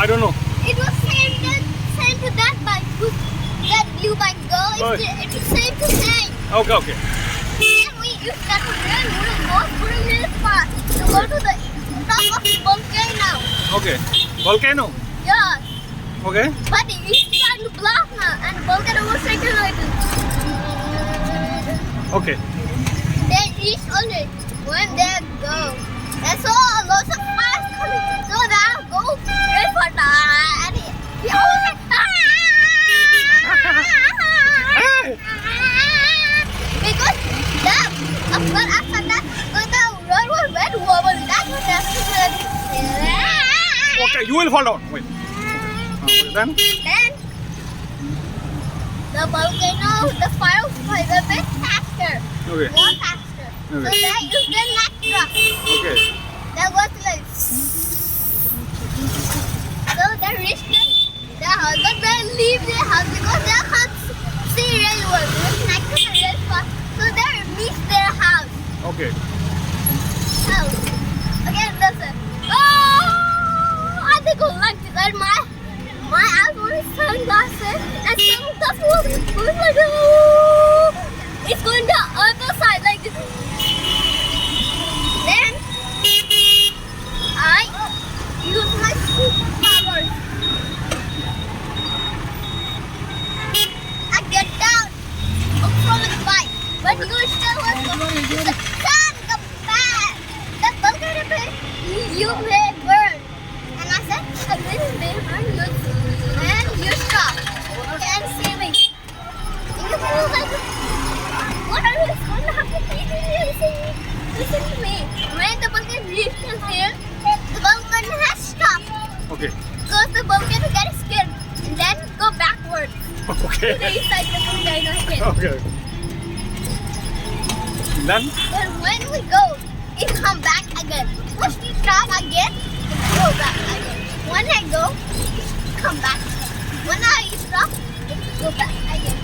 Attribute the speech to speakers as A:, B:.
A: I don't know.
B: It was same to that bike. That blue bike girl. It's the same to same.
A: Okay.
B: Then we use that to run. We will go through this part to go to the top of the volcano.
A: Okay. Volcano.
B: Yeah.
A: Okay.
B: But it's starting to block now, and the volcano was shaking like this.
A: Okay.
B: They reach only when they go. And so lots of fires coming. So they'll go straight for that. And he always like, because that, after that, the road was very wobbly. That's what
A: Okay, you will fall down. Wait. Then?
B: Then the volcano, the fire was a bit faster.
A: Okay.
B: More faster. So
A: Okay.
B: they used the neck truck.
A: Okay.
B: That was like. So they reached the house, but they leave their house because they can't see real world. It's next to the real spot. So they missed their house.
A: Okay.
B: Again, listen. Oh, I think I like this. And my eyes were sunglasses, and sunglasses was like, oh, it's going the other side like this. Then I use my superpowers. I get down from the bike, but you still want to son, the bad. The volcano place, you may burn. And I said, I didn't may burn, and you stop and see me. And you feel like, what are you going to have to listen to me. When the volcano reaches here, the volcano has stopped.
A: Okay.
B: Because the volcano gets scared and then go backwards.
A: Okay.
B: To the inside the volcano again.
A: Okay. Then?
B: But when we go, it come back again. Once we stop again, it go back again. When I go, it come back. When I stop, it go back again.